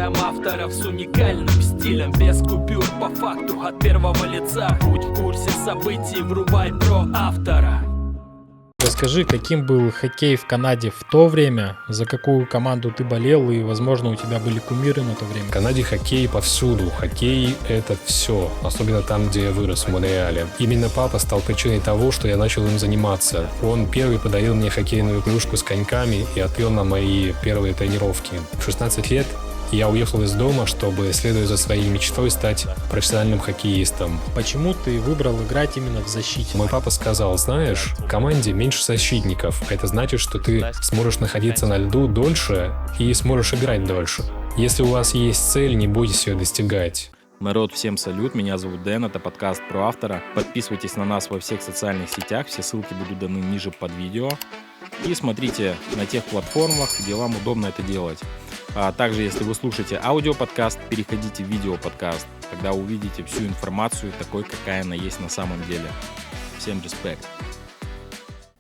Слушаем авторов с уникальным стилем, без купюр по факту от первого лица. Будь в курсе событий, врубай про автора. Расскажи, каким был хоккей в Канаде в то время, за какую команду ты болел и, возможно, у тебя были кумиры на то время? В Канаде хоккей повсюду. Хоккей — это все, особенно там, где я вырос, в Монреале. Именно папа стал причиной того, что я начал им заниматься. Он первый подарил мне хоккейную клюшку с коньками и отвел на мои первые тренировки. В 16 лет я уехал из дома, чтобы, следуя за своей мечтой, стать профессиональным хоккеистом. Почему ты выбрал играть именно в защите? Мой папа сказал: знаешь, в команде меньше защитников. Это значит, что ты сможешь находиться на льду дольше и сможешь играть дольше. Если у вас есть цель, не бойтесь ее достигать. Народ, всем салют, меня зовут Дэн, это подкаст про автора. Подписывайтесь на нас во всех социальных сетях, все ссылки будут даны ниже под видео. И смотрите на тех платформах, где вам удобно это делать. А также, если вы слушаете аудиоподкаст, переходите в видеоподкаст. Тогда увидите всю информацию такой, какая она есть на самом деле. Всем респект.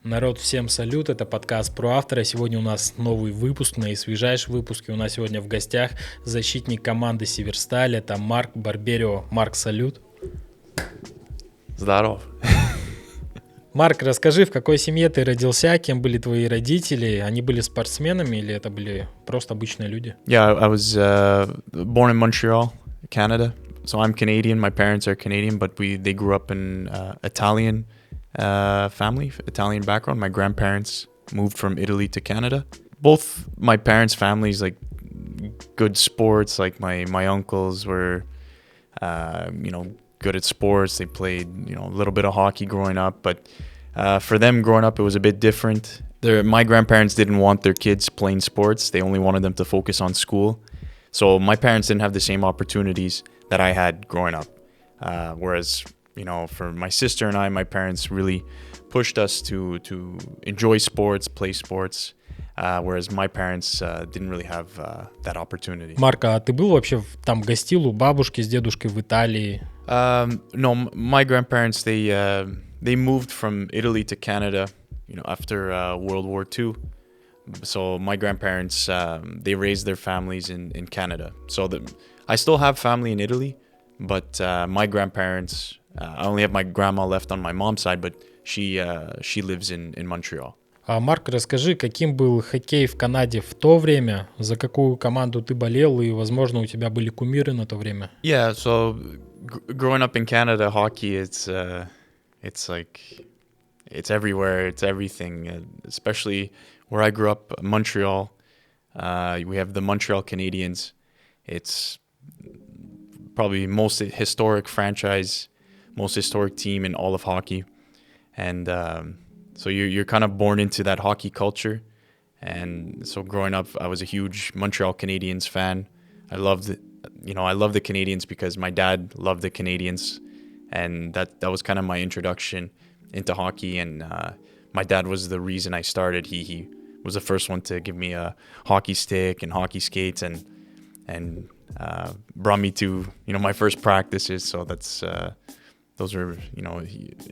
Народ, всем салют, это подкаст про автора. Сегодня у нас новый выпуск, наисвежайший выпуск. И у нас сегодня в гостях защитник команды Severstal, это Марк Барберио. Марк, салют. Здоров. Марк, расскажи, в какой семье ты родился, кем были твои родители? Они были спортсменами или это были просто обычные люди? Yeah, I was born in Montreal, Canada. So I'm Canadian. My parents are Canadian, but they grew up in Italian family, Italian background. My grandparents moved from Italy to Canada. Both my parents' families like good sports. Like my uncles were, good at sports. They played, a little bit of hockey growing up, but for them growing up, it was a bit different. My grandparents didn't want their kids playing sports. They only wanted them to focus on school. So my parents didn't have the same opportunities that I had growing up. Whereas, for my sister and I, my parents really pushed us to enjoy sports, play sports. Whereas my parents didn't really have that opportunity. Марк, а ты был вообще там гостил у бабушки с дедушкой в Италии? No, my grandparents, they moved from Italy to Canada, after World War II. So my grandparents, they raised their families in Canada. So I still have family in Italy, but my grandparents, I only have my grandma left on my mom's side, but she lives in Montreal. А, Марк, расскажи, каким был хоккей в Канаде в то время, за какую команду ты болел и, возможно, у тебя были кумиры на то время? Yeah, so growing up in Canada, hockey, it's everywhere, it's everything, especially where I grew up, Montreal. We have the Montreal Canadiens. It's probably most historic franchise, most historic team in all of hockey. And so you're kind of born into that hockey culture. And so growing up, I was a huge Montreal Canadiens fan. I loved the Canadiens because my dad loved the Canadiens. And that was kind of my introduction into hockey. And my dad was the reason I started. He was the first one to give me a hockey stick and hockey skates and brought me to, my first practices. So those were,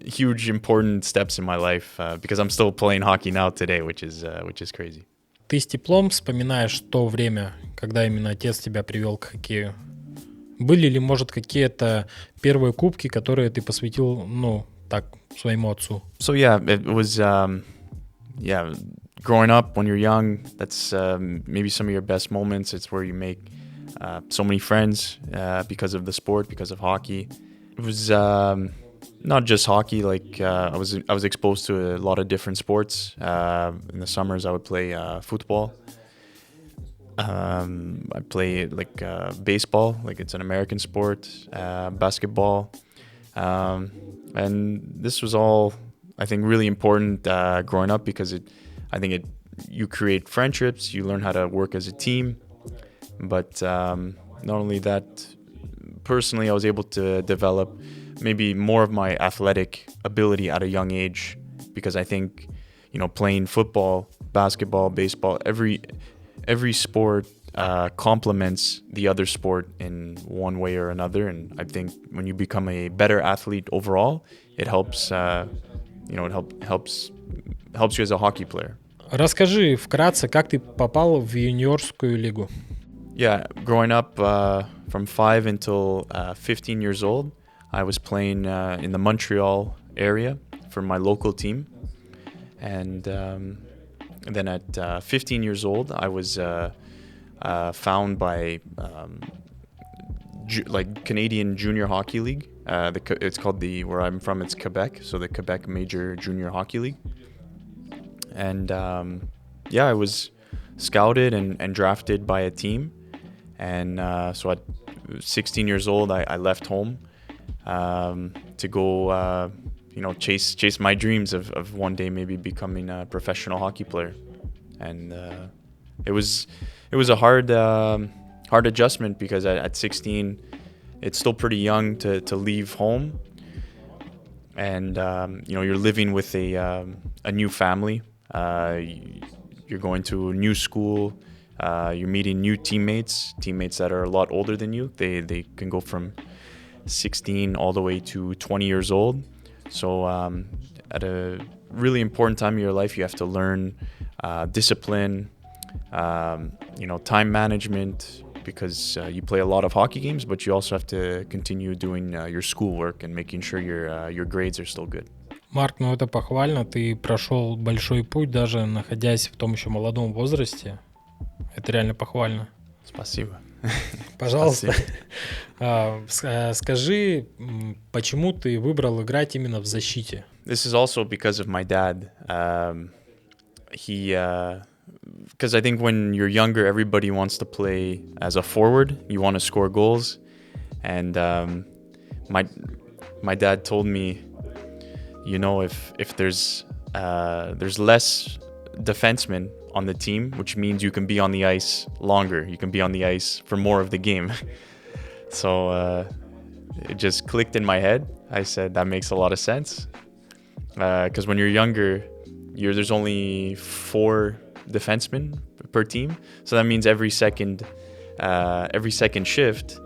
huge, important steps in my life because I'm still playing hockey now today, which is crazy. Ты с теплом вспоминаешь то время, когда именно отец тебя привел к хоккею? Были ли, может, какие-то первые кубки, которые ты посвятил, своему отцу? So yeah, it was, growing up when you're young, that's maybe some of your best moments. It's where you make so many friends because of the sport, because of hockey. It was not just hockey. Like I was exposed to a lot of different sports. In the summers, I would play football. I play baseball, like it's an American sport. Basketball, and this was all, I think, really important growing up because you create friendships, you learn how to work as a team. But not only that, personally, I was able to develop maybe more of my athletic ability at a young age because I think, playing football, basketball, baseball, every sport complements the other sport in one way or another. And I think when you become a better athlete overall, it helps, helps you as a hockey player. Расскажи вкратце, как ты попал в юниорскую лигу. Yeah, growing up from 5 until 15 years old, I was playing in the Montreal area for my local team. And then at 15 years old, I was found by Canadian Junior Hockey League. It's called where I'm from, it's Quebec, so the Quebec Major Junior Hockey League. And I was scouted and drafted by a team. And so at 16 years old, I left home to go, chase my dreams of one day maybe becoming a professional hockey player. And it was a hard adjustment because at 16, it's still pretty young to leave home, and you're living with a new family. You're going to a new school. You're meeting new teammates that are a lot older than you. They can go from 16 all the way to 20 years old. So at a really important time of your life, you have to learn discipline, time management, because you play a lot of hockey games, but you also have to continue doing your schoolwork and making sure your grades are still good. Марк, ну это похвально. Ты прошел большой путь, даже находясь в том еще молодом возрасте. Это реально похвально. Спасибо. Пожалуйста, скажи, почему ты выбрал играть именно в защите? This is also because of my dad. Because I think when you're younger, everybody wants to play as a forward. You want to score goals. And my dad told me, if there's less defensemen on the team, which means you can be on the ice longer. You can be on the ice for more of the game. So it just clicked in my head. I said, that makes a lot of sense. Because when you're younger, there's only 4 defensemen per team. So that means every second shift,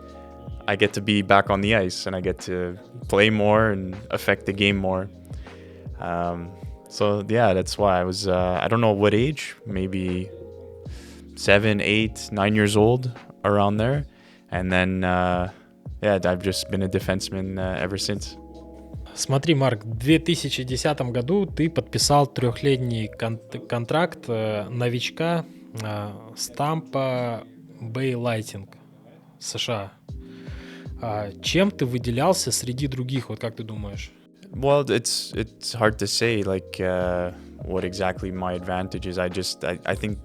I get to be back on the ice and I get to play more and affect the game more. So yeah, that's why I was, I don't know what age, maybe 7, 8, 9 years old, around there. And then, I've just been a defenseman ever since. Смотри, Марк, в 2010 году ты подписал 3-летний контракт новичка с Tampa Bay Lightning, США. Чем ты выделялся среди других, вот как ты думаешь? Well, it's hard to say what exactly my advantage is. I think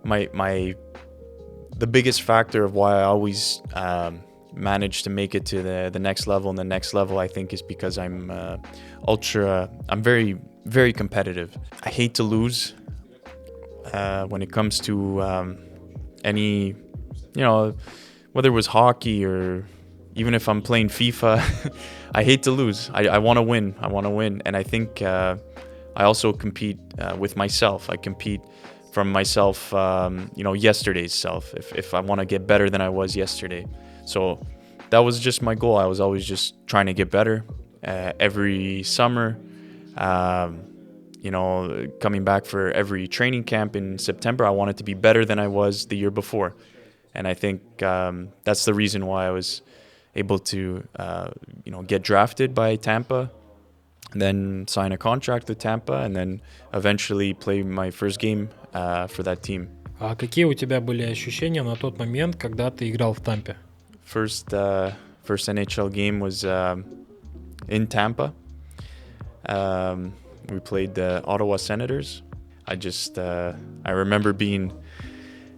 the biggest factor of why I always managed to make it to the next level and the next level, I think, is because I'm very, very competitive. I hate to lose when it comes to any, whether it was hockey or even if I'm playing FIFA, I hate to lose. I want to win. And I think I also compete with myself. I compete from myself, yesterday's self, if I want to get better than I was yesterday. So that was just my goal. I was always just trying to get better. Every summer, coming back for every training camp in September, I wanted to be better than I was the year before. And I think that's the reason why I was able to, get drafted by Tampa, then sign a contract with Tampa, and then eventually play my first game for that team. А какие у тебя были ощущения на тот момент, когда ты играл в Тампе? First NHL game was in Tampa. We played the Ottawa Senators. I remember being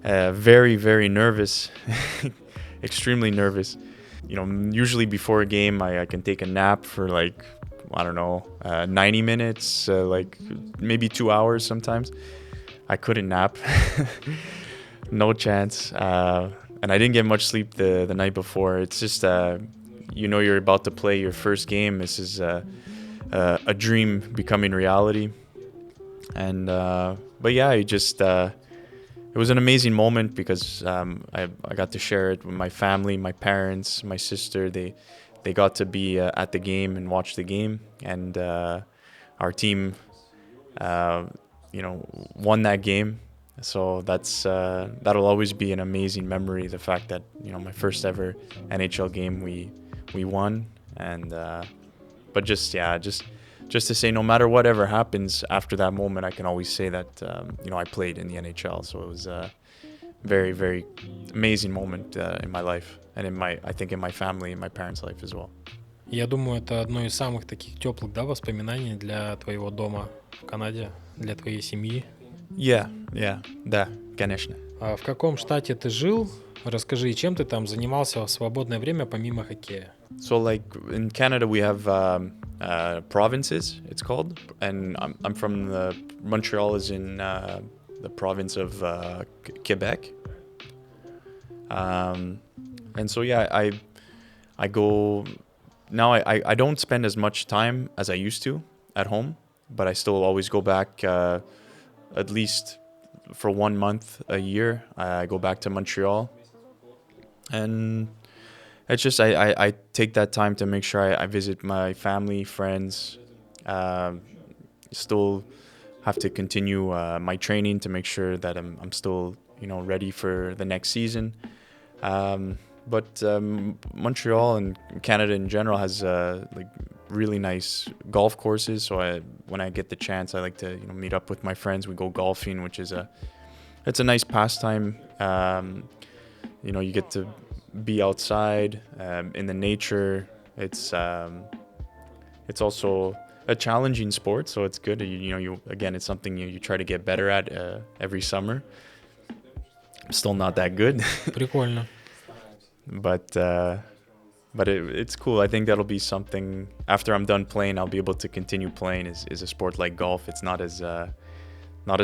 very, very nervous, extremely nervous. Usually before a game, I can take a nap for 90 minutes, maybe 2 hours sometimes. I couldn't nap. No chance. And I didn't get much sleep the night before. It's just, you're about to play your first game. This is a dream becoming reality. And, it was an amazing moment because I got to share it with my family, my parents, my sister. They got to be at the game and watch the game. And our team, won that game. So that'll always be an amazing memory. The fact that my first ever NHL game we won, and but just to say, no matter whatever happens after that moment, I can always say that I played in the NHL. So it was a very, very amazing moment in my life, and I think in my family, in my parents' life as well. Я думаю, это одно из самых таких теплых, да, воспоминаний для твоего дома в Канаде, для твоей семьи. Yeah, да, конечно. А в каком штате ты жил? Расскажи, чем ты там занимался в свободное время помимо хоккея? So like in Canada we have provinces, it's called, and I'm from Montreal is in the province of Quebec, and so yeah, I go now. I don't spend as much time as I used to at home, but I still always go back at least for 1 month a year. I go back to Montreal, and it's just I take that time to make sure I visit my family, friends. Still have to continue my training to make sure that I'm still ready for the next season. But Montreal and Canada in general has like really nice golf courses. So when I get the chance, I like to meet up with my friends. We go golfing, which is it's a nice pastime. You get to be outside in the nature. It's also a challenging sport, so it's good. You again, it's something you try to get better at every summer. I'm still not that good. Прикольно. But it's cool. I think that'll be something after I'm done playing. I'll be able to continue playing. Is a sport like golf. It's not as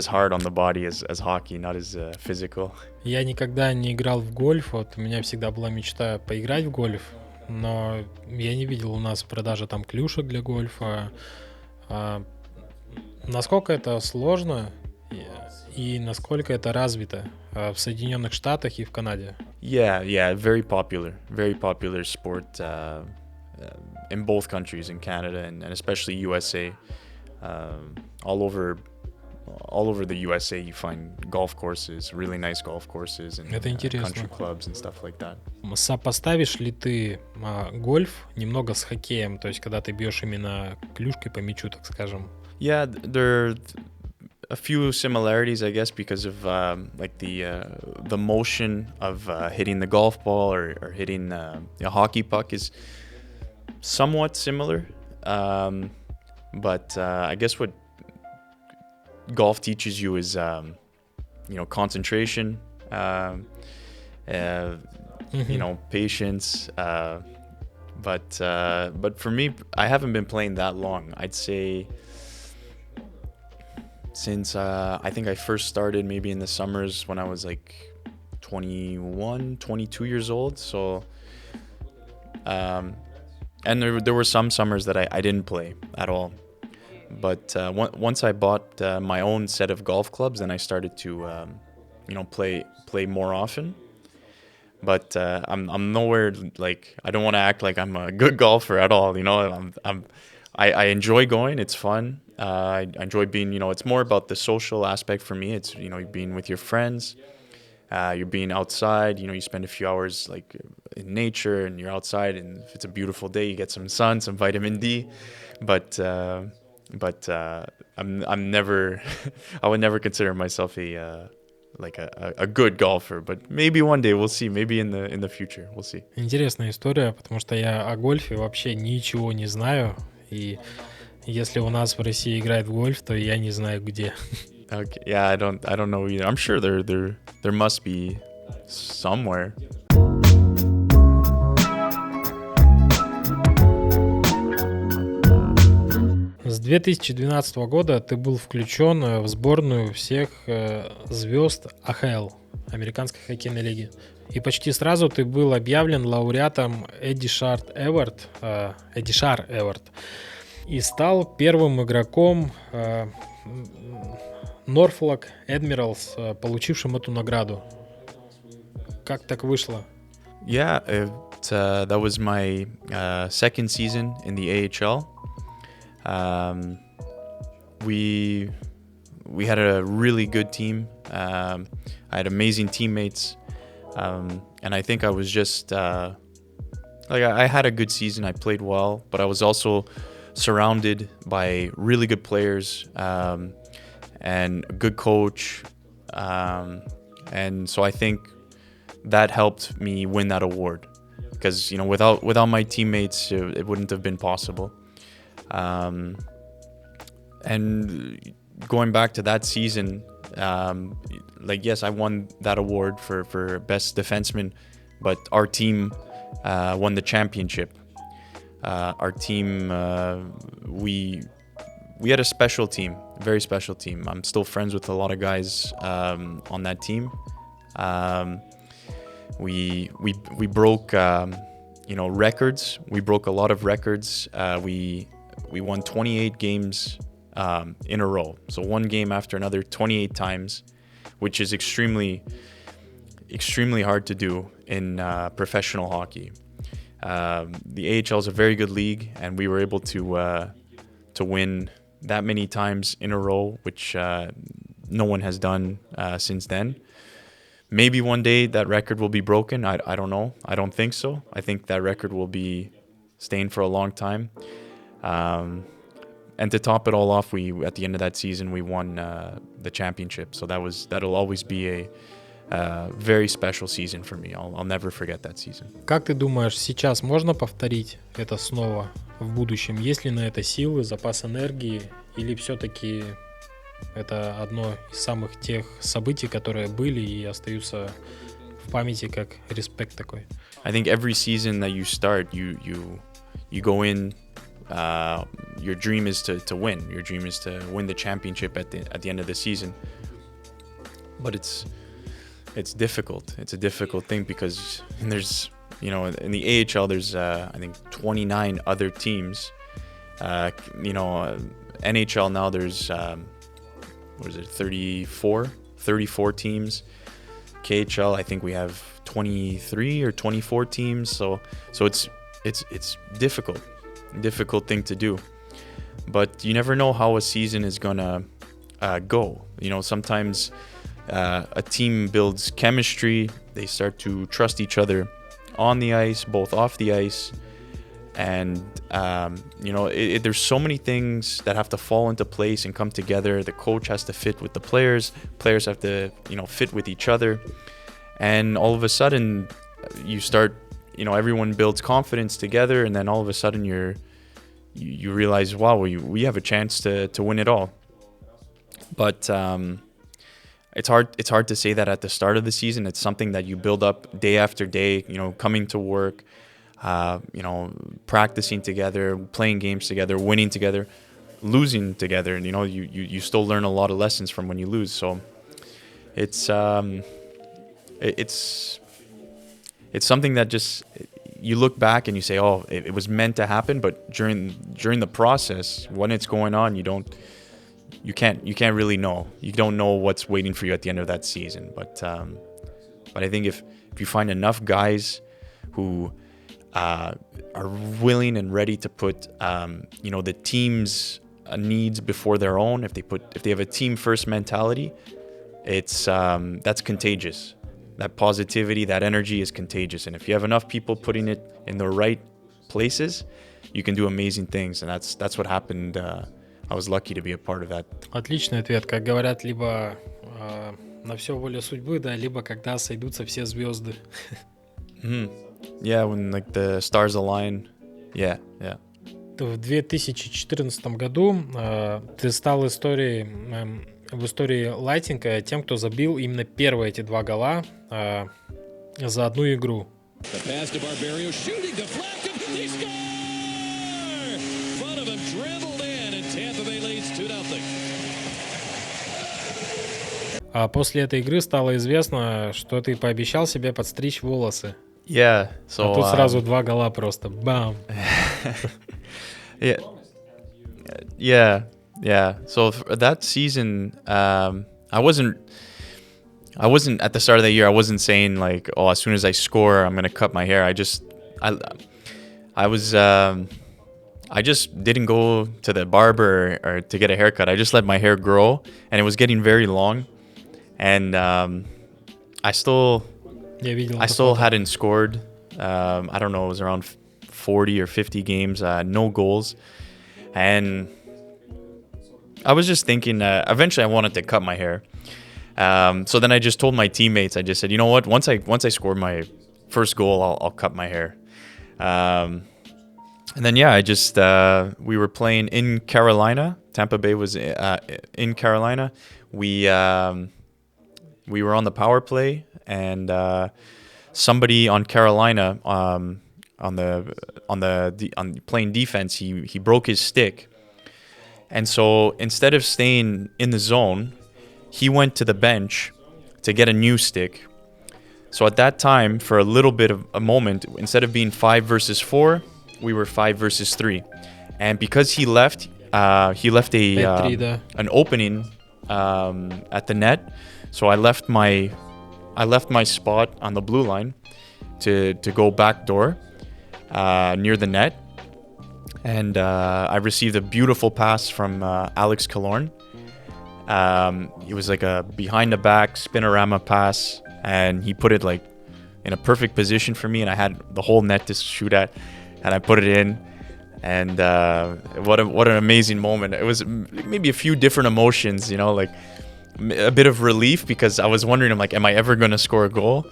hard on the body as hockey, not as physical. Я никогда не играл в гольф, вот у меня всегда была мечта поиграть в гольф, но я не видел у нас продажи там клюшек для гольфа. Насколько это сложно и насколько это развито в Соединенных Штатах и в Канаде? Yeah, very popular sport in both countries, in Canada and especially USA. All over the USA you find golf courses, really nice golf courses, and country clubs and stuff like that. Сопоставишь ли ты гольф немного с хоккеем, то есть когда ты бьешь именно клюшкой по мячу, так скажем? Yeah, there are a few similarities, I guess, because of like the motion of hitting the golf ball or hitting a hockey puck is somewhat similar, but I guess what golf teaches you is concentration, patience, but for me, I haven't been playing that long. I'd say since I think I first started maybe in the summers when I was like 21, 22 years old. So and there were some summers that I didn't play at all. But once I bought my own set of golf clubs, then I started to, play more often. But I'm nowhere like, I don't want to act like I'm a good golfer at all. I enjoy going. It's fun. I enjoy being. It's more about the social aspect for me. It's being with your friends. You're being outside. You spend a few hours like in nature, and you're outside. And if it's a beautiful day, you get some sun, some vitamin D. But I'm never I would never consider myself a good golfer, but maybe one day we'll see, maybe in the future we'll see. Интересная история, потому что я о гольфе вообще ничего не знаю, и если у нас в России играют в гольф, то я не знаю где. Okay. Yeah, I don't know either. I'm sure there must be somewhere. С 2012 года ты был включен в сборную всех звезд AHL, Американской хоккейной лиги. И почти сразу ты был объявлен лауреатом Эдишар Эвард и стал первым игроком Norfolk Admirals, получившим эту награду. Как так вышло? Yeah, that was my second season in the AHL. We had a really good team I had amazing teammates, and I think I was just I had a good season. I played well, but I was also surrounded by really good players and a good coach, and so I think that helped me win that award, because without my teammates, it wouldn't have been possible. And going back to that season, yes, I won that award for best defenseman, but our team won the championship. Our team, we had a special team, a very special team. I'm still friends with a lot of guys on that team. We broke records. We broke a lot of records. We won 28 games in a row. So one game after another, 28 times, which is extremely hard to do in professional hockey. The AHL is a very good league, and we were able to win that many times in a row, which no one has done since then. Maybe one day that record will be broken. I don't know. I don't think so. I think that record will be staying for a long time. And to top it all off, at the end of that season, we won the championship. So that'll always be a very special season for me. I'll never forget that season. Как ты думаешь, сейчас можно повторить это снова в будущем? Есть ли на это силы, запас энергии, или все-таки это одно из самых тех событий, которые были и остаются в памяти как респект такой? I think every season that you start, you go in. Your dream is to win. Your dream is to win the championship at the end of the season. But it's difficult. It's a difficult thing because there's in the AHL there's I think 29 other teams. NHL now there's 34 teams. KHL I think we have 23 or 24 teams. So it's difficult thing to do, but you never know how a season is gonna go. Sometimes a team builds chemistry, they start to trust each other on the ice, both off the ice, and there's so many things that have to fall into place and come together. The coach has to fit with the players have to fit with each other, and all of a sudden you start everyone builds confidence together, and then all of a sudden you realize, wow, we have a chance to win it all. But it's hard to say that at the start of the season. It's something that you build up day after day, coming to work, practicing together, playing games together, winning together, losing together, and you still learn a lot of lessons from when you lose. So it's something that just you look back and you say, oh, it was meant to happen. But during the process, when it's going on, you can't really know. You don't know what's waiting for you at the end of that season. But I think if you find enough guys who are willing and ready to put the team's needs before their own, if they have a team first mentality, that's contagious. That positivity, that energy is contagious. And if you have enough people putting it in the right places, you can do amazing things. And that's what happened. I was lucky to be a part of that. Отличный ответ. Как говорят, либо на все воля судьбы, да, либо когда сойдутся все звезды. Yeah, when the stars align. Yeah. В 2014 году ты стал в истории лайтинга тем, кто забил именно первые эти 2 гола за одну игру. The pass to Barberio, shooting, deflected, he scores! Front of him dribbled in, and Tampa Bay leads 2-0. А после этой игры стало известно, что ты пообещал себе подстричь волосы. Yeah, so а тут сразу 2 гола просто. Бам! Yeah. So that season, I wasn't at the start of the year. I wasn't saying like, oh, as soon as I score, I'm gonna cut my hair. I just didn't go to the barber or to get a haircut. I just let my hair grow, and it was getting very long. And I still hadn't scored. I don't know, it was around 40 or 50 games, no goals. And I was just thinking, eventually I wanted to cut my hair. So then I just told my teammates, I just said, you know what, once I score my first goal, I'll cut my hair. And then, we were playing in Carolina. Tampa Bay was in Carolina. We were on the power play, and somebody on Carolina on playing defense, he broke his stick, and so instead of staying in the zone, he went to the bench to get a new stick. So at that time, for a little bit of a moment, instead of being 5 versus 4, we were 5 versus 3, and because he left an opening at the net. So I left my spot on the blue line to go back door near the net, and I received a beautiful pass from Alex Killorn. It was like a behind the back spinorama pass, and he put it like in a perfect position for me, and I had the whole net to shoot at, and I put it in. And what an amazing moment. It was maybe a few different emotions, like a bit of relief, because I was wondering, I'm like, am I ever going to score a goal?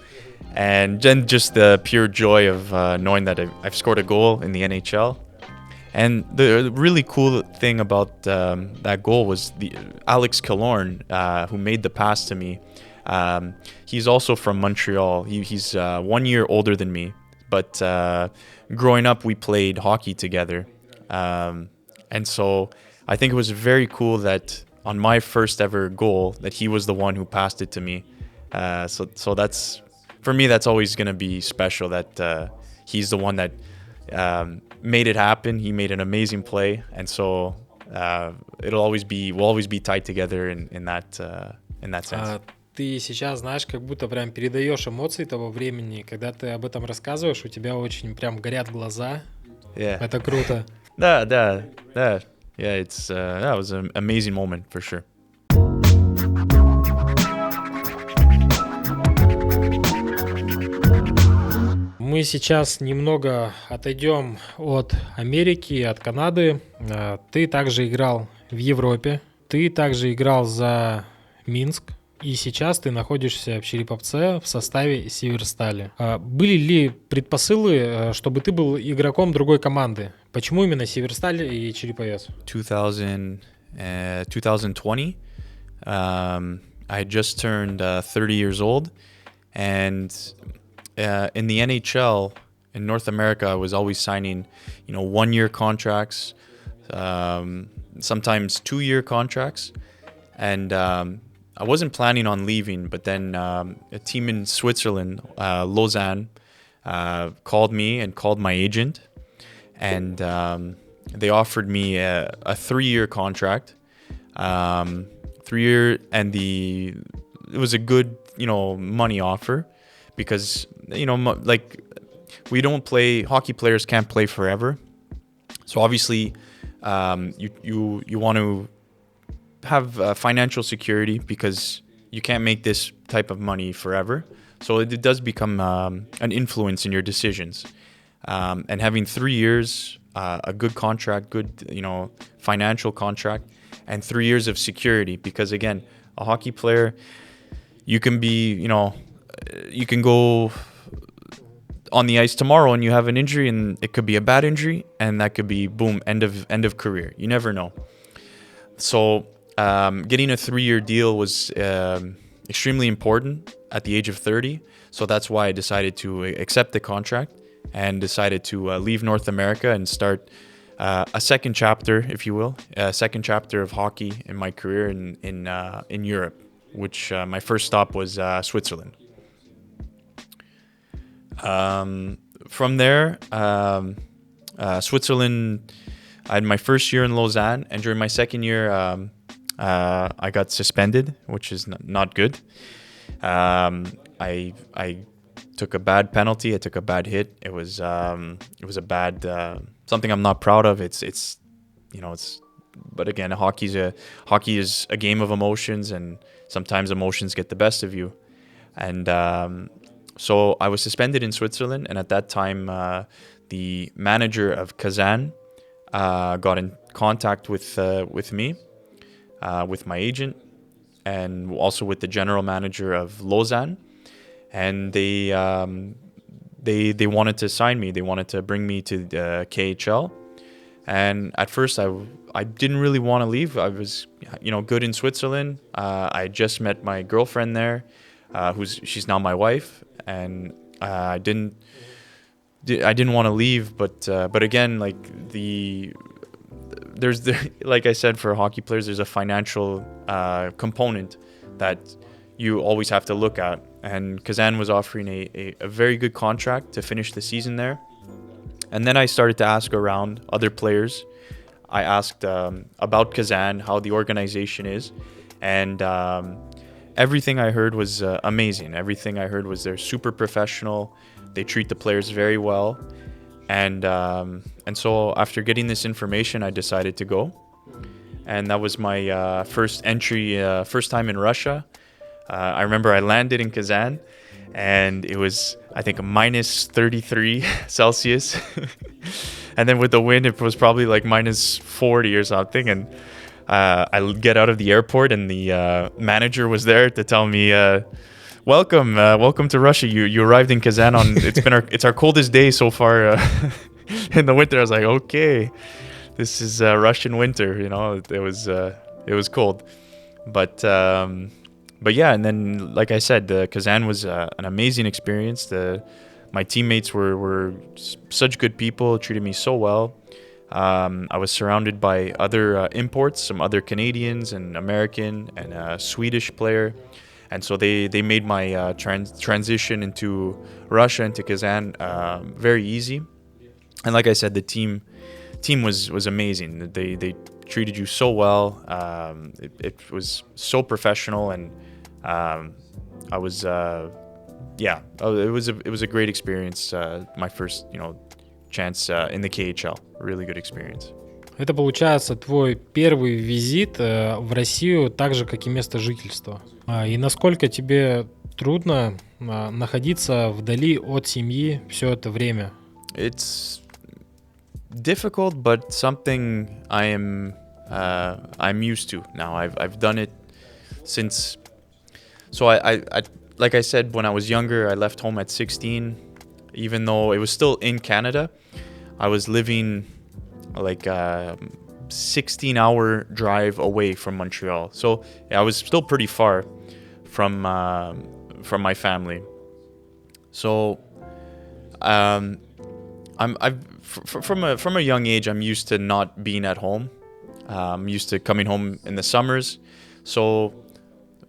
And then just the pure joy of knowing that I've scored a goal in the NHL. And the really cool thing about that goal was the Alex Killorn, who made the pass to me. He's also from Montreal. He's 1 year older than me. But growing up, we played hockey together. And so I think it was very cool that on my first ever goal, that he was the one who passed it to me. So that's, for me, that's always going to be special, that he's the one that made it happen. He made an amazing play. And so we'll always be tied together in that sense. Ты сейчас, знаешь, как будто прям передаешь эмоции того времени, когда ты об этом рассказываешь, у тебя очень прям горят глаза. Yeah. Это круто. Да. Yeah, that was an amazing moment for sure. Мы сейчас немного отойдем от Америки, от Канады. Ты также играл в Европе, ты также играл за Минск. И сейчас ты находишься в Череповце в составе Северстали. Были ли предпосылы, чтобы ты был игроком другой команды? Почему именно Северсталь и Череповец? 2020, I had just turned 30 years old, and in the NHL in North America, I was always signing, 1-year contracts, sometimes 2-year contracts, and I wasn't planning on leaving, but then a team in Switzerland, Lausanne, called me and called my agent, and they offered me a 3-year contract, 3-year, and it was a good, money offer, because like we don't play, hockey players can't play forever, so obviously you want to have financial security, because you can't make this type of money forever. So it does become an influence in your decisions. And having 3 years, a good contract, good financial contract, and 3 years of security, because again, a hockey player, you can be you can go on the ice tomorrow and you have an injury, and it could be a bad injury, and that could be boom, end of career. You never know. So getting a 3-year deal was extremely important at the age of 30. So that's why I decided to accept the contract and decided to leave North America and start a second chapter, if you will, a second chapter of hockey in my career in Europe, which my first stop was Switzerland. From there, Switzerland, I had my first year in Lausanne, and during my second year, I got suspended, which is not good. I took a bad penalty. I took a bad hit. It was a bad something I'm not proud of. It's again, hockey is a game of emotions, and sometimes emotions get the best of you. And so I was suspended in Switzerland, and at that time, the manager of Kazan got in contact with me, with my agent, and also with the general manager of Lausanne, and they wanted to sign me. They wanted to bring me to the KHL. And at first, I didn't really want to leave. I was, good in Switzerland. I just met my girlfriend there, she's now my wife, and I didn't want to leave. But again, like like I said, for hockey players, there's a financial component that you always have to look at. And Kazan was offering a very good contract to finish the season there. And then I started to ask around other players. I asked about Kazan, how the organization is, and everything I heard was amazing. Everything I heard was they're super professional. They treat the players very well, and so after getting this information, I decided to go, and that was my first time in Russia. I remember I landed in Kazan, and it was, I think, minus 33 Celsius. And then with the wind, it was probably like minus 40 or something. And I get out of the airport, and the manager was there to tell me, welcome to Russia. You arrived in Kazan it's our coldest day so far in the winter. I was like, okay, this is Russian winter. It was cold. But yeah, and then, like I said, Kazan was an amazing experience. My teammates were such good people, treated me so well. I was surrounded by other imports, some other Canadians and American and a Swedish player. And so they made my transition into Russia, into Kazan, very easy. And like I said, the team was amazing. They treated you so well. It was so professional, and I was it was a great experience. My first chance in the KHL. Really good experience. Это, получается, твой первый визит в Россию, так же, как и место жительства. И насколько тебе трудно находиться вдали от семьи все это время? It's difficult, but something I'm used to now. I've done it since. So I like I said, when I was younger, I left home at 16. Even though it was still in Canada, I was living like a 16-hour drive away from Montreal. So I was still pretty far from my family. So from a young age, I'm used to not being at home. I'm used to coming home in the summers. So,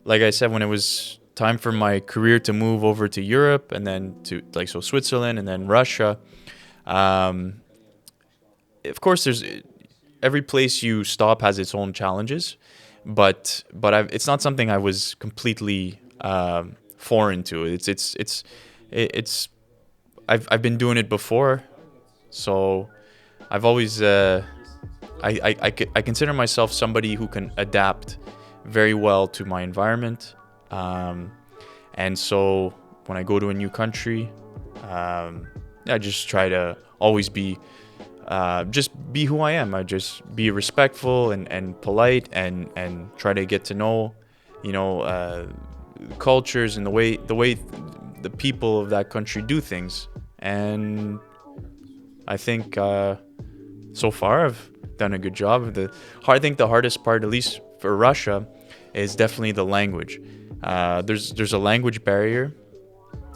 like I said, when it was time for my career to move over to Europe, and then to Switzerland, and then Russia, of course, there's every place you stop has its own challenges, but it's not something I was completely foreign to. I've been doing it before, so I've always I consider myself somebody who can adapt very well to my environment, and so when I go to a new country, I just try to always just be who I am. I just be respectful and polite, and try to get to know, cultures and the way the people of that country do things. And I think so far I've done a good job. I think the hardest part, at least for Russia, is definitely the language. There's a language barrier,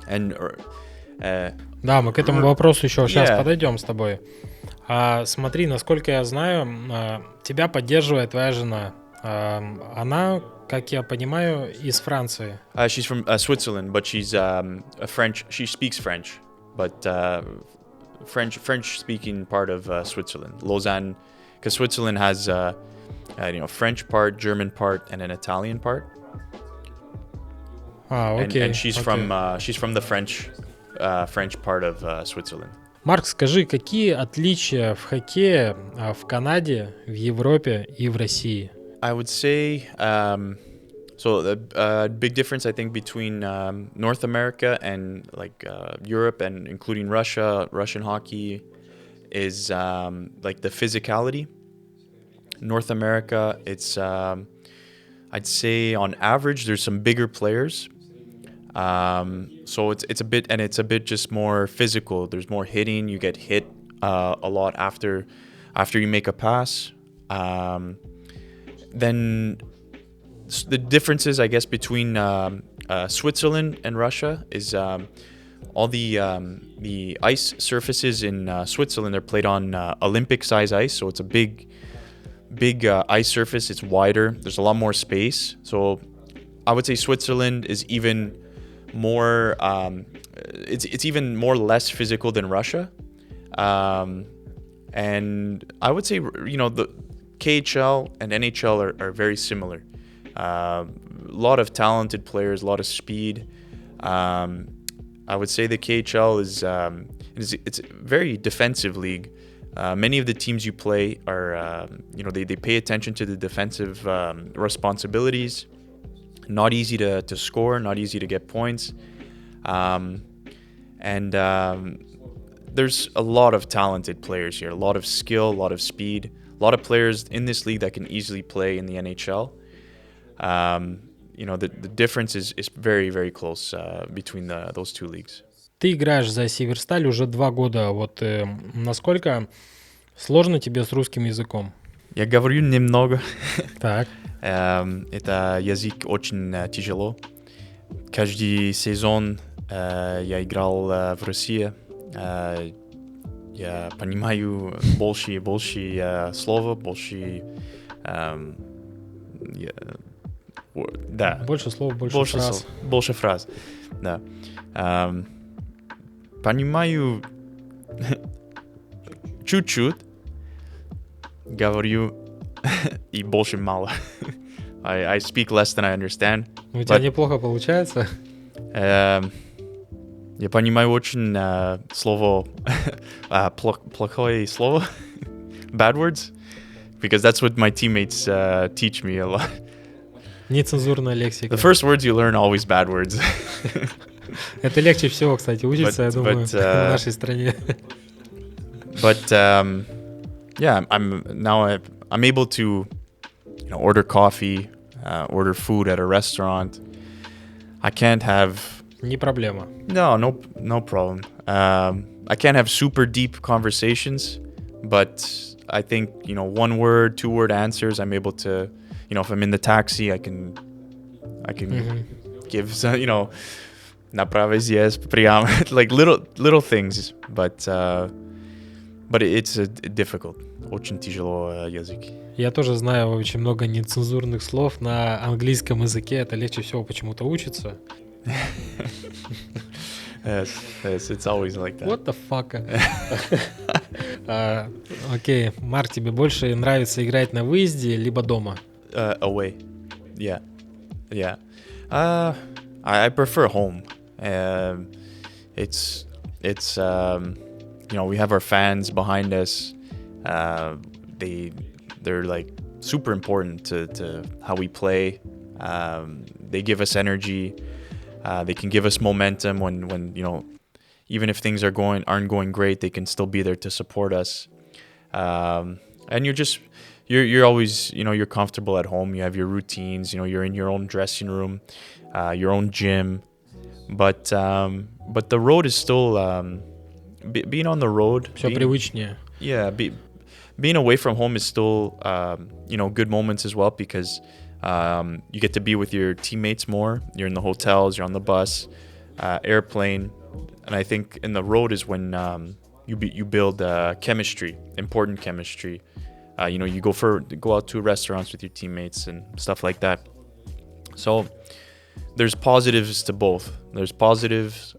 and да, мы к этому вопросу еще сейчас подойдем с тобой. Смотри, насколько я знаю, тебя поддерживает твоя жена. Она, как я понимаю, из Франции. She's from Switzerland, but she's French. She speaks French, but French-speaking part of Switzerland, Lausanne, because Switzerland has French part, German part, and an Italian part. Okay. And she's from the French part of Switzerland. Марк, скажи, какие отличия в хоккее в Канаде, в Европе и в России? I would say so the big difference I think between North America and like Europe and including Russian hockey is like the physicality. North America, it's I'd say on average there's some bigger players. So it's a bit just more physical. There's more hitting. You get hit a lot after you make a pass. Then the differences, I guess, between Switzerland and Russia is all the ice surfaces in Switzerland are played on Olympic size ice, so it's a big ice surface. It's wider. There's a lot more space. So I would say Switzerland is even more. It's even more less physical than Russia, and I would say the KHL and NHL are very similar. A lot of talented players, a lot of speed. I would say the KHL it's a very defensive league. Many of the teams you play are, they pay attention to the defensive responsibilities. Not easy to score, not easy to get points. And there's a lot of talented players here, a lot of skill, a lot of speed, a lot of players in this league that can easily play in the NHL. The difference is very, very close between those two leagues. Ты играешь за Северсталь уже 2 года. Вот насколько сложно тебе с русским языком? Я говорю немного. Так. Это язык очень тяжело. Каждый сезон я играл в России. Я понимаю больше и больше слов, больше... да. Больше слов, больше фраз. Больше фраз, да. Понимаю чуть-чуть, говорю и больше мало. I speak less than I understand. У тебя неплохо получается? Я понимаю очень слово, плохое слово, bad words, because that's what my teammates teach me a lot. Нецензурная лексика. The first words you learn are always bad words. Это легче всего, кстати, учиться, я думаю, в нашей стране. But yeah, I'm able to order coffee, order food at a restaurant. I can't have... Не проблема. No problem. I can't have super deep conversations, but I think, 1 word, 2 word answers, I'm able to, if I'm in the taxi, I can give, направо здесь, прямо, like little things, but it's difficult. Очень тяжело язык. Я тоже знаю очень много нецензурных слов на английском языке. Это легче всего почему-то учится. Yes, it's always like that. What the fuck? Окей, Марк, тебе больше нравится играть на выезде либо дома? Away. Yeah. I prefer home. It's we have our fans behind us. They're like super important to how we play. They give us energy. They can give us momentum when even if things aren't going great, they can still be there to support us. And you're always you're comfortable at home. You have your routines. You're in your own dressing room, your own gym. But the road is still being on the road. Все привычнее. Yeah, being away from home is still good moments as well, because you get to be with your teammates more. You're in the hotels, you're on the bus, airplane, and I think in the road is when you build chemistry, important chemistry. You go out to restaurants with your teammates and stuff like that. So there's positives to both. There's positives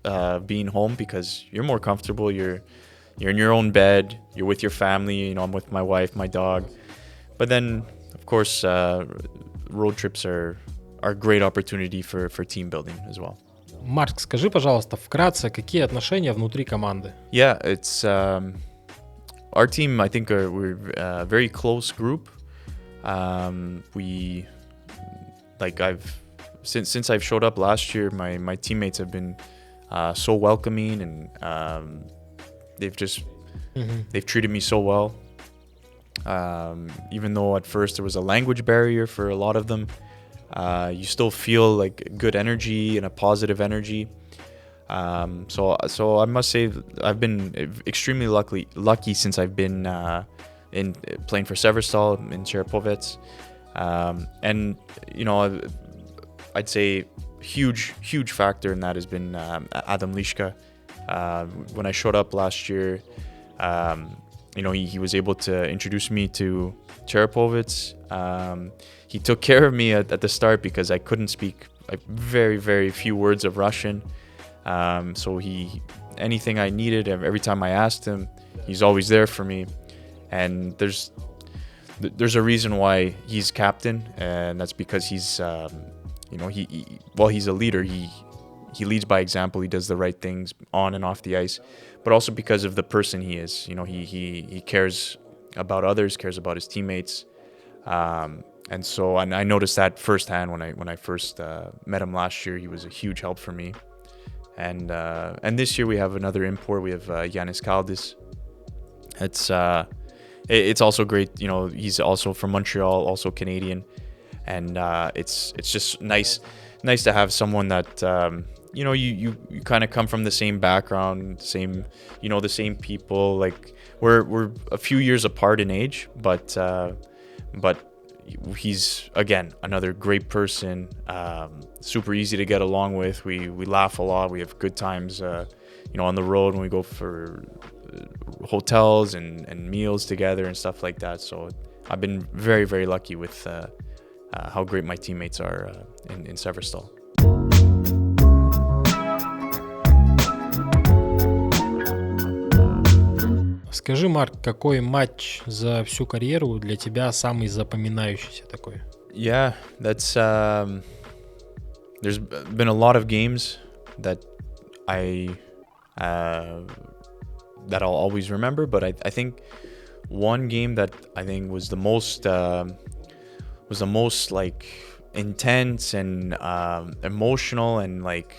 being home because you're more comfortable. You're in your own bed. You're with your family. I'm with my wife, my dog. But then, of course, road trips are a great opportunity for team building as well. Марк, скажи, пожалуйста, вкратце, какие отношения внутри команды? Yeah, it's our team. I think we're a very close group. We like since I've showed up last year, my teammates have been so welcoming, and they've treated me so well. Even though at first there was a language barrier for a lot of them, you still feel like good energy and a positive energy. So I must say I've been extremely lucky since I've been in playing for Severstal in Cherepovets. And you know, I'd say huge factor in that has been Adam Lishka. When I showed up last year, you know, he was able to introduce me to Cherepovets. He took care of me at the start because I couldn't speak very few words of Russian. So anything I needed, every time I asked him, he's always there for me. And there's a reason why he's captain, and that's because he's, you know, he's a leader. He leads by example. He does the right things on and off the ice, but also because of the person he is. You know, he cares about others, cares about his teammates, and so I noticed that firsthand when I first met him last year. He was a huge help for me, and this year we have another import. We have Yanis Kaldis. It's also great. You know, he's also from Montreal, also Canadian, and it's just nice to have someone that you know, you kind of come from the same background, the same people. Like we're a few years apart in age, but he's again another great person, super easy to get along with. We laugh a lot. We have good times, you know, on the road when we go for hotels and meals together and stuff like that. So I've been very lucky with how great my teammates are in Severstal. Скажи, Марк, какой матч за всю карьеру для тебя самый запоминающийся такой? Yeah, that's there's been a lot of games that that I'll always remember, but I think one game that I think was the most like intense and emotional, and like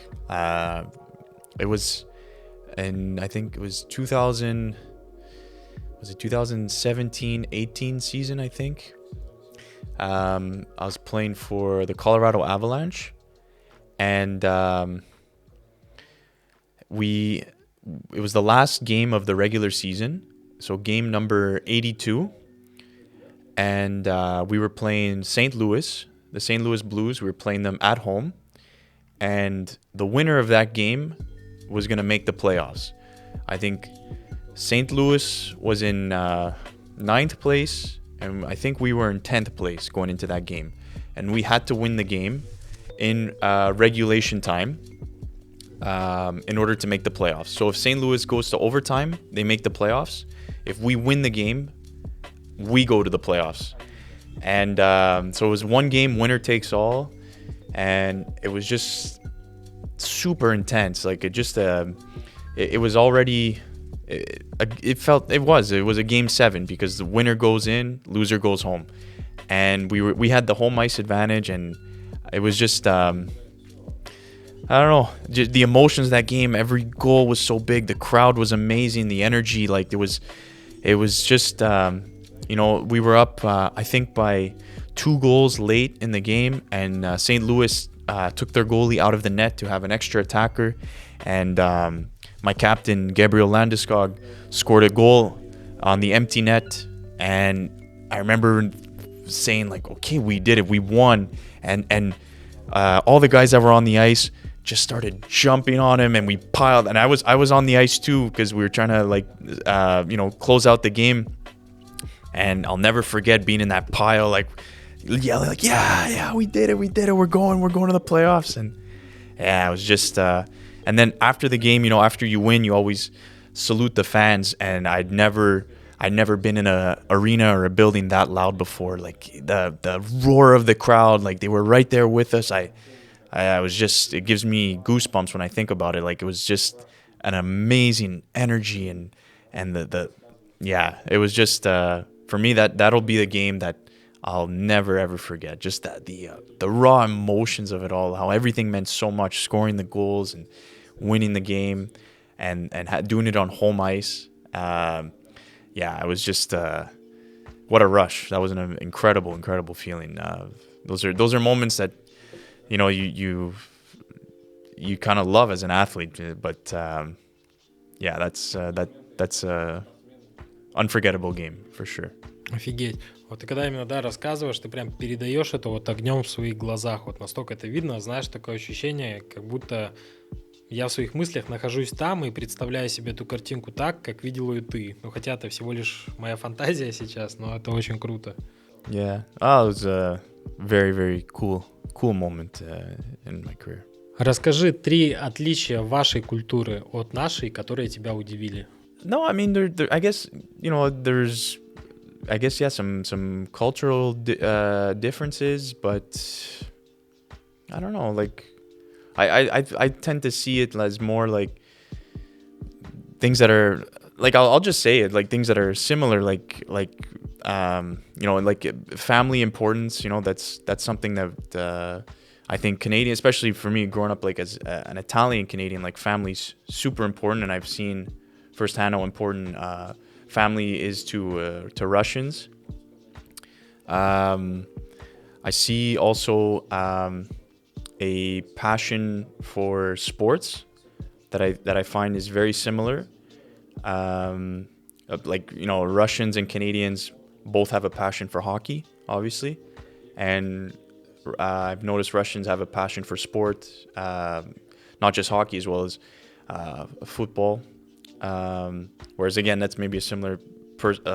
it was, and I think it was 2017-18 season, I think. I was playing for the Colorado Avalanche, and it was the last game of the regular season, so game number 82, and we were playing St. Louis, the St. Louis Blues. We were playing them at home, and the winner of that game was going to make the playoffs. I think St. Louis was in 9th place, and I think we were in 10th place going into that game. And we had to win the game in regulation time in order to make the playoffs. So if St. Louis goes to overtime, they make the playoffs. If we win the game, we go to the playoffs. And so it was one game, winner takes all. And it was just super intense. Like it was already... It was a game 7 because the winner goes in, loser goes home, and we had the home ice advantage, and it was just I don't know, just the emotions of that game. Every goal was so big, the crowd was amazing, the energy, like it was just you know, we were up I think by 2 goals late in the game, and St. Louis took their goalie out of the net to have an extra attacker, and my captain, Gabriel Landeskog, scored a goal on the empty net. And I remember saying, like, okay, we did it. We won. And all the guys that were on the ice just started jumping on him, and we piled. And I was on the ice too, because we were trying to, like, you know, close out the game. And I'll never forget being in that pile, like, yelling, like, yeah, we did it. We're going to the playoffs. And yeah, it was just... And then after the game, you know, after you win, you always salute the fans. And I'd never been in a arena or a building that loud before. Like the roar of the crowd, like they were right there with us. it gives me goosebumps when I think about it. Like, it was just an amazing energy and it was just for me that'll be the game that I'll never ever forget. Just that the raw emotions of it all, how everything meant so much, scoring the goals and winning the game, and doing it on home ice. It was just what a rush. That was an incredible feeling. Those are moments that you kind of love as an athlete, but that's a unforgettable game for sure. Офигеть. Вот ты когда именно, рассказываешь, ты прям передаешь это вот огнем в своих глазах. Вот настолько это видно, знаешь, такое ощущение, как будто я в своих мыслях нахожусь там и представляю себе эту картинку так, как видел ее ты. Ну, хотя это всего лишь моя фантазия сейчас, но это очень круто. Yeah, it was a very, very cool moment in my career. Расскажи 3 отличия вашей культуры от нашей, которые тебя удивили. No, I mean, there I guess, there's, some cultural differences, but I don't know, like, I tend to see it as more like things that are, like, I'll just say it, like, things that are similar, like family importance, that's something that I think Canadian, especially for me growing up like as an Italian Canadian, like, family's super important, and I've seen firsthand how important family is to Russians. I see also a passion for sports that I find is very similar. Russians and Canadians both have a passion for hockey, obviously, and I've noticed Russians have a passion for sport, not just hockey, as well as football. Whereas, again, that's maybe a similar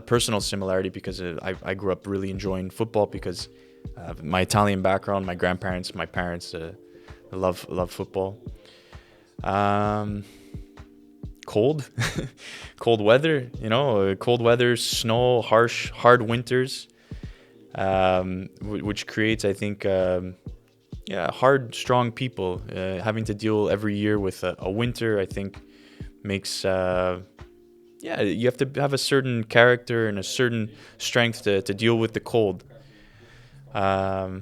personal similarity, because I grew up really enjoying football because of my Italian background. My grandparents, my parents love football. Cold weather, cold weather, snow, hard winters, which creates, I think, hard, strong people. Having to deal every year with a winter, I think, makes you have to have a certain character and a certain strength to deal with the cold. I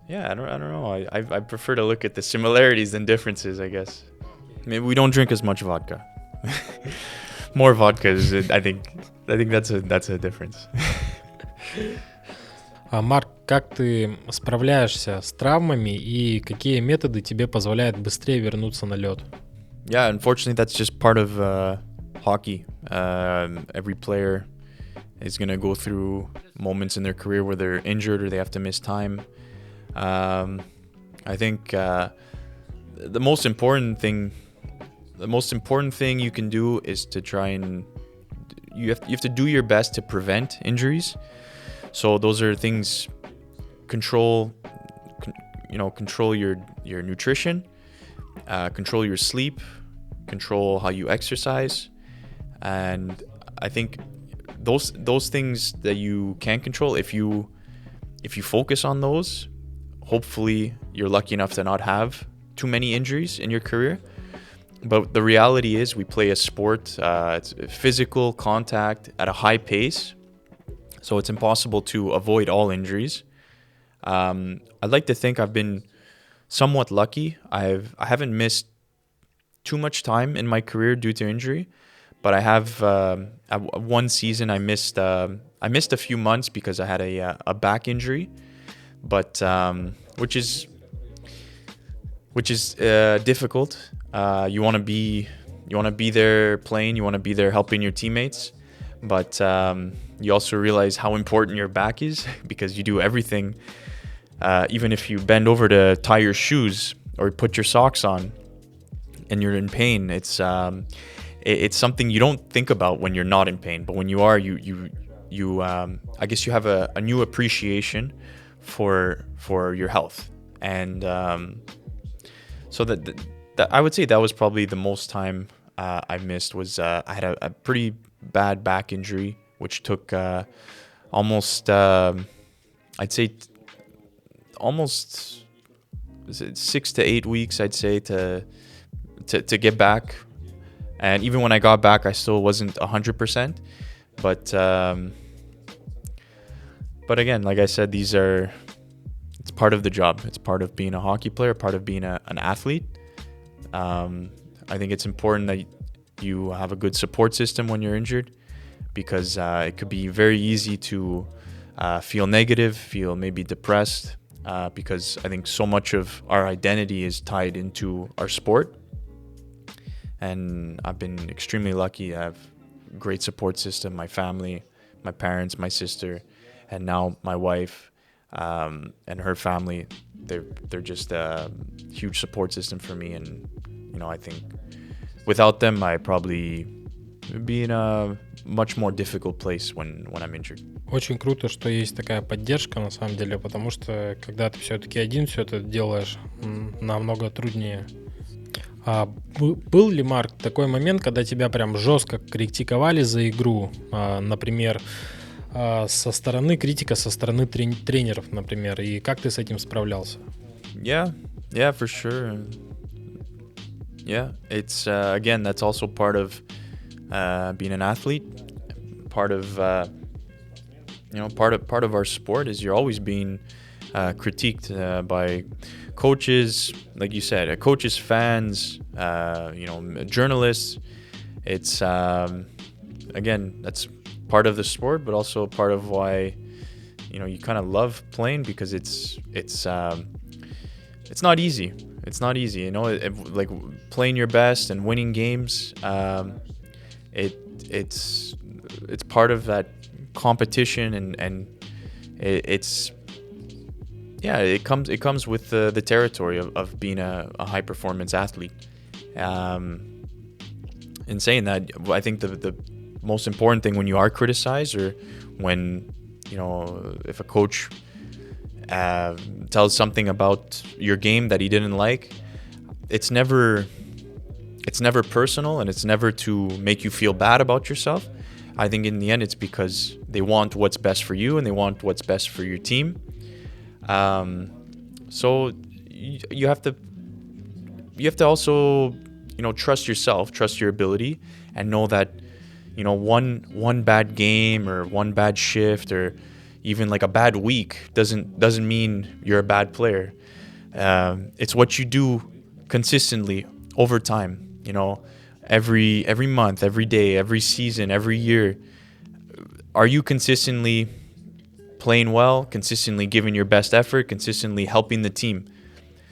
don't know. I prefer to look at the similarities than differences, I guess. Maybe we don't drink as much vodka. More vodka is, I think that's a difference. Марк, как ты справляешься с травмами и какие методы тебе позволяют быстрее вернуться на лед? Yeah, unfortunately, that's just part of hockey. Every player is going to go through moments in their career where they're injured or they have to miss time. I think the most important thing you can do is to try and you have to do your best to prevent injuries. So those are things: control your nutrition, control your sleep, control how you exercise, and I think those things that you can control, if you focus on those, hopefully you're lucky enough to not have too many injuries in your career. But the reality is, we play a sport, it's physical contact at a high pace, so it's impossible to avoid all injuries. I'd like to think I've been somewhat lucky. I haven't missed too much time in my career due to injury, but I have one season I missed a few months because I had a back injury, but which is difficult. You want to be there playing, you want to be there helping your teammates, but you also realize how important your back is, because you do everything. Even if you bend over to tie your shoes or put your socks on and you're in pain, it's something you don't think about when you're not in pain, but when you are, you I guess you have a new appreciation for your health. And so that I would say that was probably the most time I missed. Was I had a pretty bad back injury, which took almost I'd say almost 6 to 8 weeks, I'd say, to get back. And even when I got back, I still wasn't 100%. But again, like I said, it's part of the job. It's part of being a hockey player, part of being an athlete. I think it's important that you have a good support system when you're injured, because it could be very easy to feel negative, feel maybe depressed, because I think so much of our identity is tied into our sport. And I've been extremely lucky. I have a great support system, my family, my parents, my sister, and now my wife and her family. They're just a huge support system for me. And, I think without them, I probably would be in a much more difficult place when I'm injured. Очень круто, что есть такая поддержка, на самом деле, потому что когда ты все-таки один все это делаешь, намного труднее. А был ли, Марк, такой момент, когда тебя прям жестко критиковали за игру, например, со стороны критика, со стороны тренеров, например, и как ты с этим справлялся? Yeah, for sure. Yeah, it's again, that's also part of being an athlete. Part of part of our sport is you're always being critiqued by coaches, like you said, coaches, fans, journalists. It's again, that's part of the sport, but also part of why you kind of love playing, because it's not easy. It's not easy, like playing your best and winning games. It's part of that competition, and it comes with the territory of being a high performance athlete. In saying that, I think the most important thing when you are criticized, or when if a coach tells something about your game that he didn't like, it's never personal, and it's never to make you feel bad about yourself. I think in the end, it's because they want what's best for you, and they want what's best for your team. So you have to also trust yourself, trust your ability, and know that one bad game or one bad shift or even like a bad week doesn't mean you're a bad player. It's what you do consistently over time. Every month, every day, every season, every year. Are you consistently playing well, consistently giving your best effort, consistently helping the team?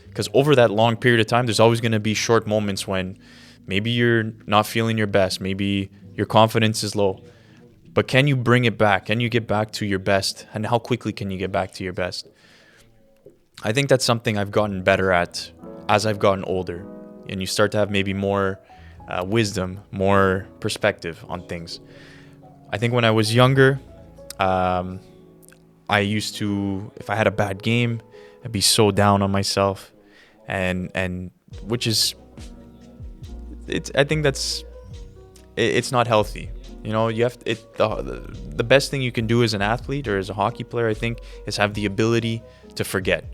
Because over that long period of time, there's always going to be short moments when maybe you're not feeling your best, maybe your confidence is low. But can you bring it back? Can you get back to your best? And how quickly can you get back to your best? I think that's something I've gotten better at as I've gotten older. And you start to have maybe more wisdom, more perspective on things. I think when I was younger, I used to, if I had a bad game, I'd be so down on myself. And which is, I think it's not healthy. You have the best thing you can do as an athlete or as a hockey player, I think, is have the ability to forget.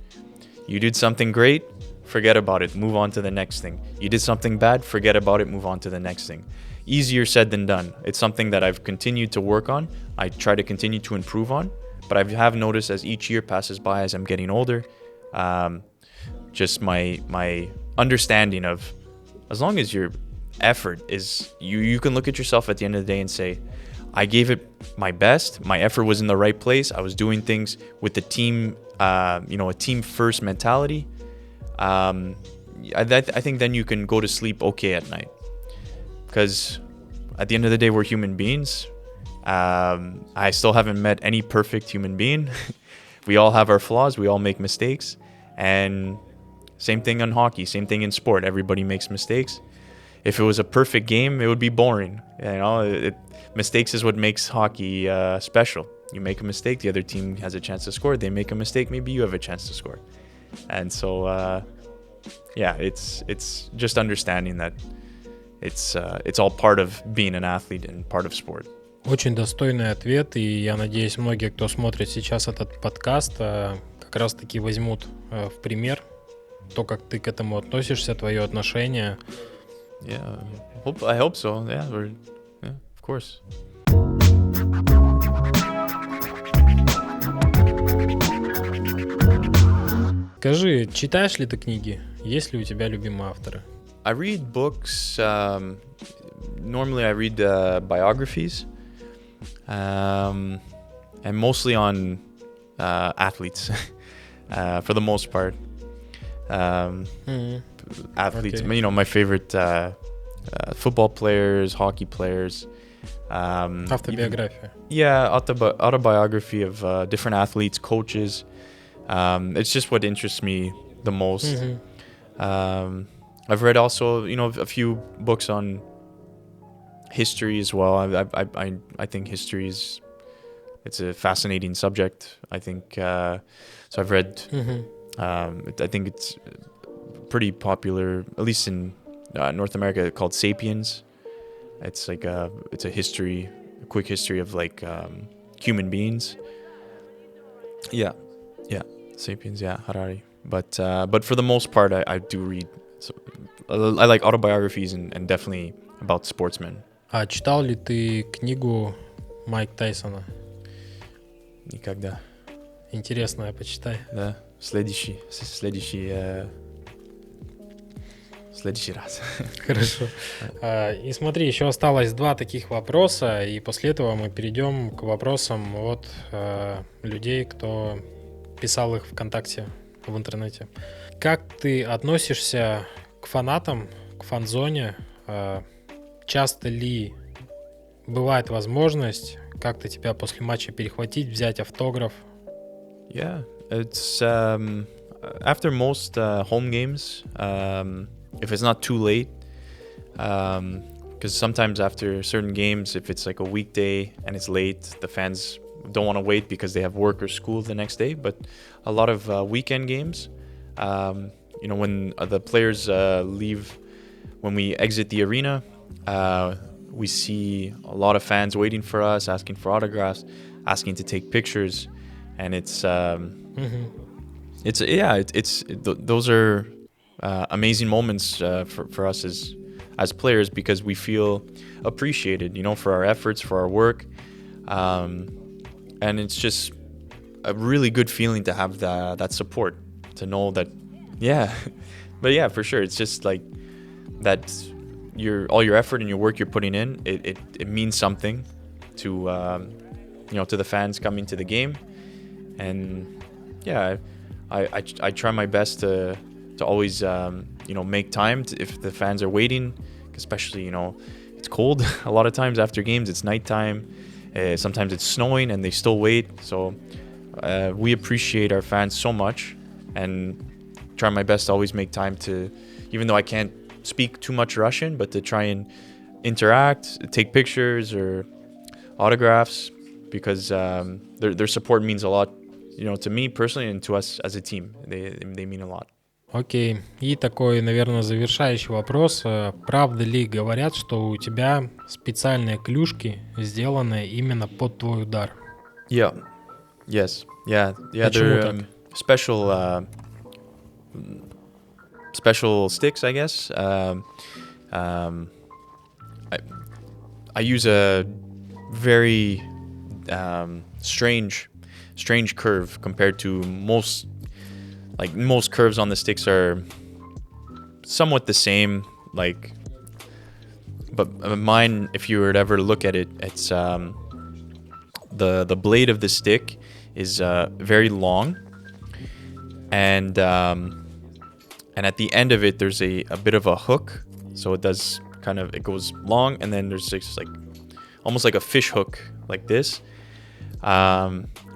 You did something great, forget about it, move on to the next thing. You did something bad, forget about it, move on to the next thing. Easier said than done. It's something that I've continued to work on. I try to continue to improve on, but I have noticed as each year passes by, as I'm getting older, just my understanding of, as long as your effort is, you can look at yourself at the end of the day and say, I gave it my best, my effort was in the right place, I was doing things with the team, a team first mentality. I think then you can go to sleep okay at night, because at the end of the day, we're human beings. I still haven't met any perfect human being. We all have our flaws, we all make mistakes, and same thing in hockey, same thing in sport, everybody makes mistakes. If it was a perfect game, it would be boring. Mistakes is what makes hockey special. You make a mistake, the other team has a chance to score. They make a mistake, maybe you have a chance to score. And so, it's just understanding that it's all part of being an athlete and part of sport. Очень достойный ответ, и я надеюсь, многие, кто смотрит сейчас этот подкаст, как раз-таки возьмут в пример то, как ты к этому относишься, твое отношение. Yeah, I hope so. Yeah, of course. Скажи, читаешь ли ты книги? Есть ли у тебя любимые авторы? I read books. Normally, I read biographies, and mostly on athletes, for the most part. Athletes, Okay. you know, my favorite football players, hockey players. Автобиография. Yeah, autobiography of different athletes, coaches. It's just what interests me the most. I've read also, you know, a few books on history as well. I think history it's a fascinating subject. I think so. I've read. I think it's pretty popular, at least in North America, called *Sapiens*. It's like a quick history of like human beings. Yeah, *Sapiens*. Yeah, Harari. But for the most part, I do read. So, I like autobiographies and definitely about sportsmen. А читал ли ты книгу Майка Тайсона? Никогда. Интересно, почитай. Да. Следующий раз. Хорошо. И смотри, еще осталось 2 таких вопроса, и после этого мы перейдем к вопросам от людей, кто писал их ВКонтакте, в интернете. Как ты относишься к фанатам, к фан-зоне? Часто ли бывает возможность как-то тебя после матча перехватить, взять автограф? Yeah, it's after most home games, if it's not too late, because sometimes after certain games, if it's like a weekday and it's late, the fans don't want to wait because they have work or school the next day. But a lot of weekend games, you know, when the players leave, when we exit the arena, we see a lot of fans waiting for us, asking for autographs, asking to take pictures, and those are amazing moments for us as players, because we feel appreciated, you know, for our efforts, for our work, and it's just a really good feeling to have that support, to know that, yeah, but yeah, for sure, it's just like that. All your effort and your work you're putting in, it means something to you know, to the fans coming to the game. And yeah, I try my best to always you know, make time if the fans are waiting, especially, you know, it's cold a lot of times after games, it's nighttime, sometimes it's snowing and they still wait. So we appreciate our fans so much, and try my best to always make time to, even though I can't speak too much Russian, but to try and interact, take pictures or autographs, because their support means a lot, you know, to me personally and to us as a team. They mean a lot. Окей. И такой, наверное, завершающий вопрос. Правда ли говорят, что у тебя специальные клюшки, сделанные именно под твой удар? Yeah. Yes. Yeah. Почему They're special sticks, I guess. I use a very strange curve compared to most curves on the sticks are somewhat the same, like, but mine, if you were to ever look at it, it's the blade of the stick is very long, and at the end of it there's a bit of a hook, so it goes long, and then there's just like almost like a fish hook like this,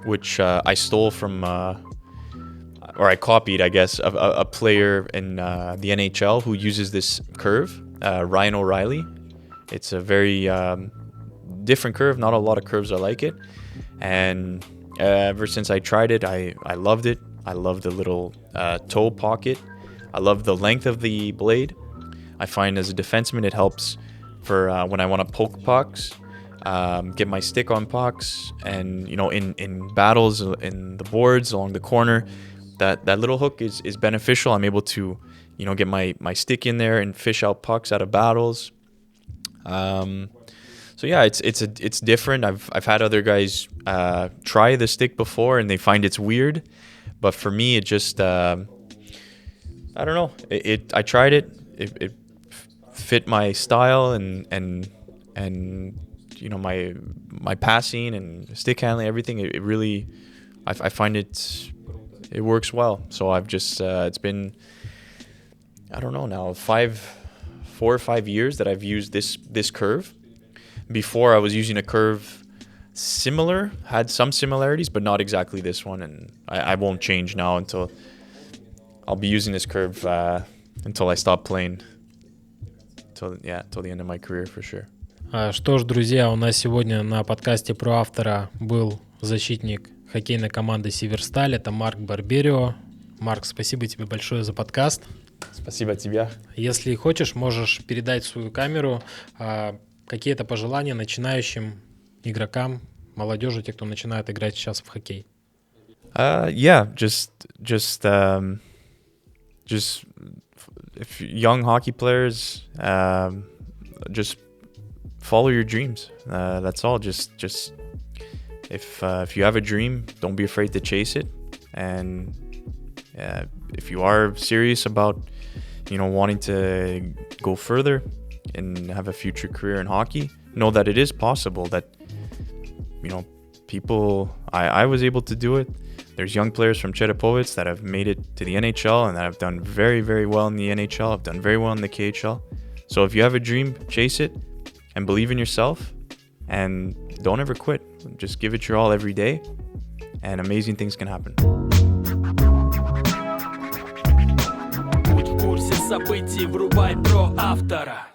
which I stole from or I copied, I guess, a player in the NHL who uses this curve, Ryan O'Reilly. It's a very different curve. Not a lot of curves are like it. And ever since I tried it, I loved it. I love the little toe pocket. I love the length of the blade. I find as a defenseman it helps for when I want to poke pucks, get my stick on pucks, and, you know, in battles in the boards along the corner, that little hook is beneficial. I'm able to, get my stick in there and fish out pucks out of battles. So yeah, it's different. I've had other guys try the stick before and they find it's weird, but for me it just I don't know. I tried it. It fit my style and my passing and stick handling, everything. It really I find it works well. So I've just it's been, I don't know now, 4 or 5 years that I've used this curve. Before I was using a curve similar, had some similarities, but not exactly this one. And I won't change now until I'll be using this curve until I stop playing. Till the end of my career for sure. Что ж, друзья, у нас сегодня на подкасте про автора был защитник хоккейной команды Severstal, это Марк Барберио. Марк, спасибо тебе большое за подкаст. Спасибо тебе. Если хочешь, можешь передать в свою камеру какие-то пожелания начинающим игрокам, молодежи, те, кто начинает играть сейчас в хоккей. Just if young hockey players, just follow your dreams. That's all. Just if you have a dream, don't be afraid to chase it. And if you are serious about, wanting to go further and have a future career in hockey, know that it is possible. That people, I was able to do it. There's young players from Cherepovets that have made it to the NHL and that have done very, very well in the NHL, have done very well in the KHL. So if you have a dream, chase it and believe in yourself and don't ever quit. Just give it your all every day and amazing things can happen. Будь в курсе событий, врубай про автора.